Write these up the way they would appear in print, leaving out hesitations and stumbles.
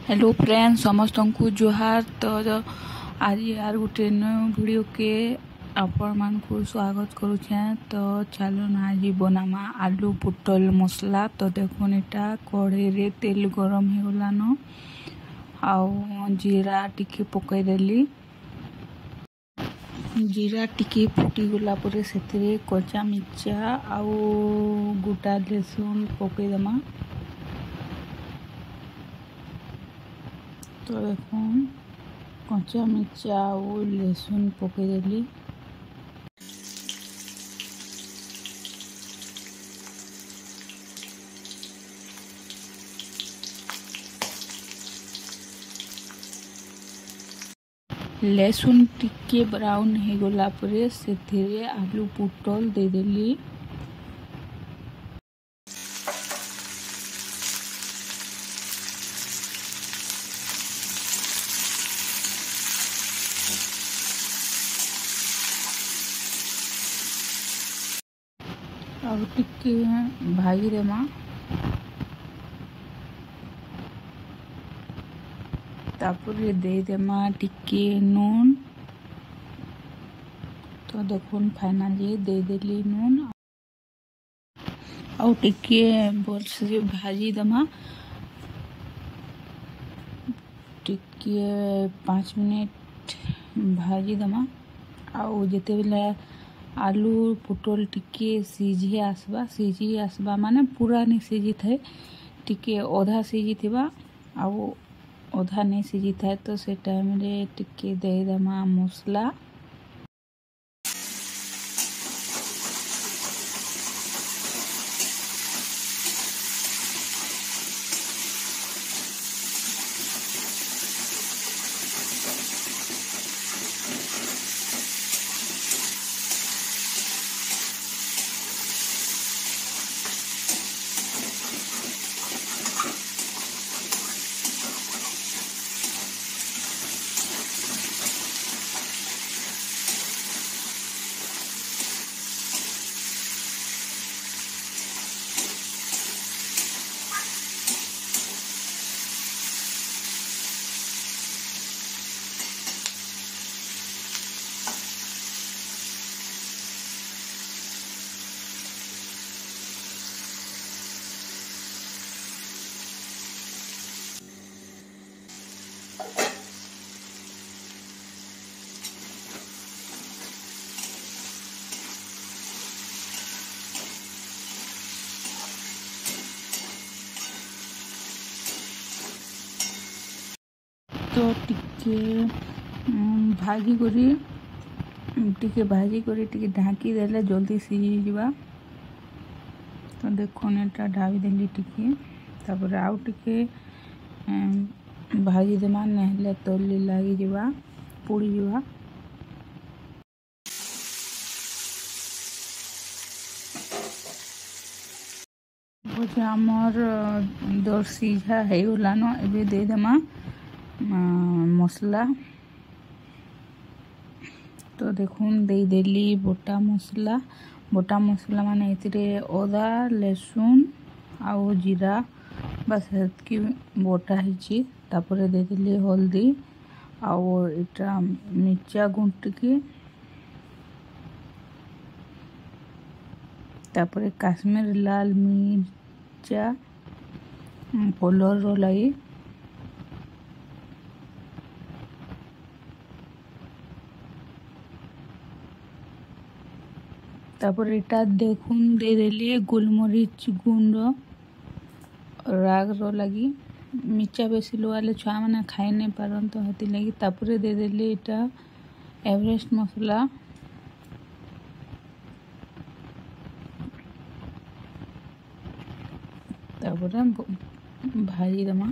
Hello friends समस्त को जोहार। तो आज यार गोटे न्यू वीडियो के आपण मान को स्वागत करुछे। तो चलो ना आज बनामा आलू पुटल मसला। तो देखो एटा कढ़ाई रे तेल गरम हो गलान आउ जीरा टिके पकई देली। जीरा टिके फुटी गला परे सेतिरे कच्चा मिर्चा आउ गोटा लहसुन पकई देमा। तो देखो कच्चा मिर्चा और लहसुन पकई देली। लहसुन टिके ब्राउन हो गला परे सेथिरे आलू पुटल दे देली। और टिके भाजी देमा। तापुरे दे देमा टिके नून। तो देखो फाइनली दे देली नून और टिके बोल्स भाजी देमा। टिके 5 मिनट भाजी देमा। आउ जेते बेले आलू पुटल टिके सीझी आसबा माने पूरा नहीं सीझी थाए, टिके ओधा सीझी थिबा आउ ओधा नहीं सीझी थाए। तो से टाइम रे टिके दे देमा मसला। तो टिके भाजी करी टिके ढाकी देले जल्दी सीझी जीवा। तो देखो एटा ढाबी देली टिके तापर आउ टिके भाजी देमा नहले तली लागी जीवा पुड़ी जीवा। भजा आमर दर सीझा है गलान। एबे दे देमा मसला। तो देखो दे देली बोटा मसला माने इतरे अदा लहसुन आउ जीरा बस की बोटा हिची। तापरे दे देली हल्दी आउ इटा मिर्चा गुंड की। तापरे काश्मीर लाल मिर्चा कलर रो लगी। तापर इटा देखुन दे देली गोलमरीच गुंड राग रो लगी। मिर्चा बेसी लोवाले छुआ मैंने खाई नहीं पारन तो हती लगी। तापरे दे देली इटा एवरेस्ट मसला। तापरे भाजी देमा।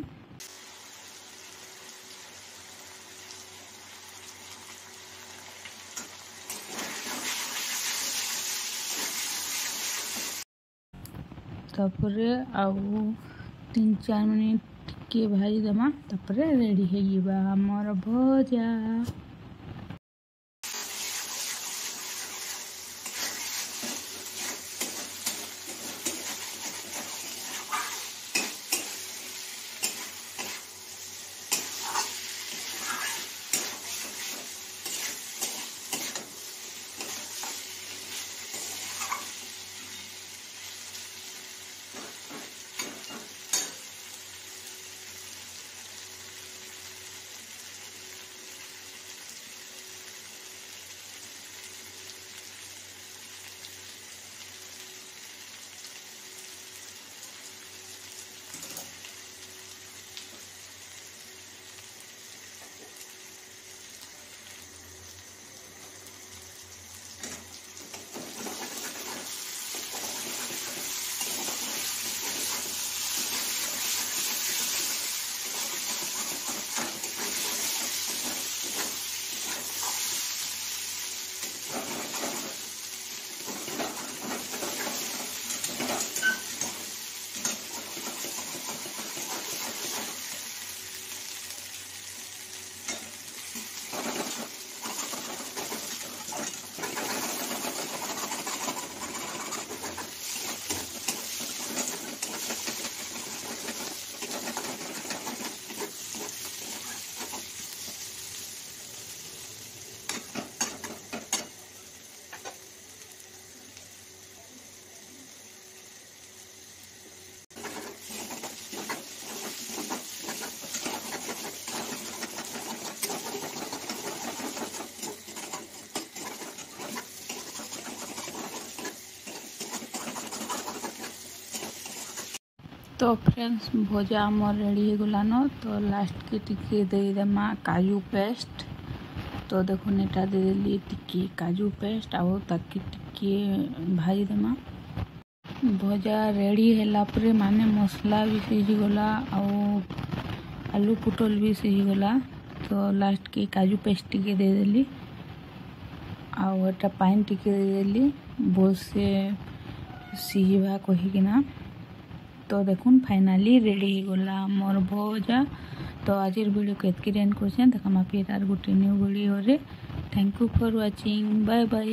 तापरे आउ 3-4 मिनट के भाजी देमा। तापरे रेडी हो जीवा हमर भजा। तो फ्रेंड्स भजा आमर रेडी हो गलान। तो लास्ट के टिके देदेमा काजू पेस्ट। तो देखो एटा देदेली टिके काजू पेस्ट आउ ताकि टिके भाजी देमा। भजा रेडी हैला परे माने मसला भी सिझी गला आउ आलू पुटल भी सिझी गला। तो लास्ट के काजू पेस्ट टिके देदेली आउ एटा पानी टिके देदेली बहुत से सिझा कहीकिना। तो देखुन फाइनाली रेडी हो गला मोर भजा। तो आज वीडियो को एतकी एंड कर देखा फिर आर गोटे न्यू वीडियो रे। Thank you for watching. Bye bye.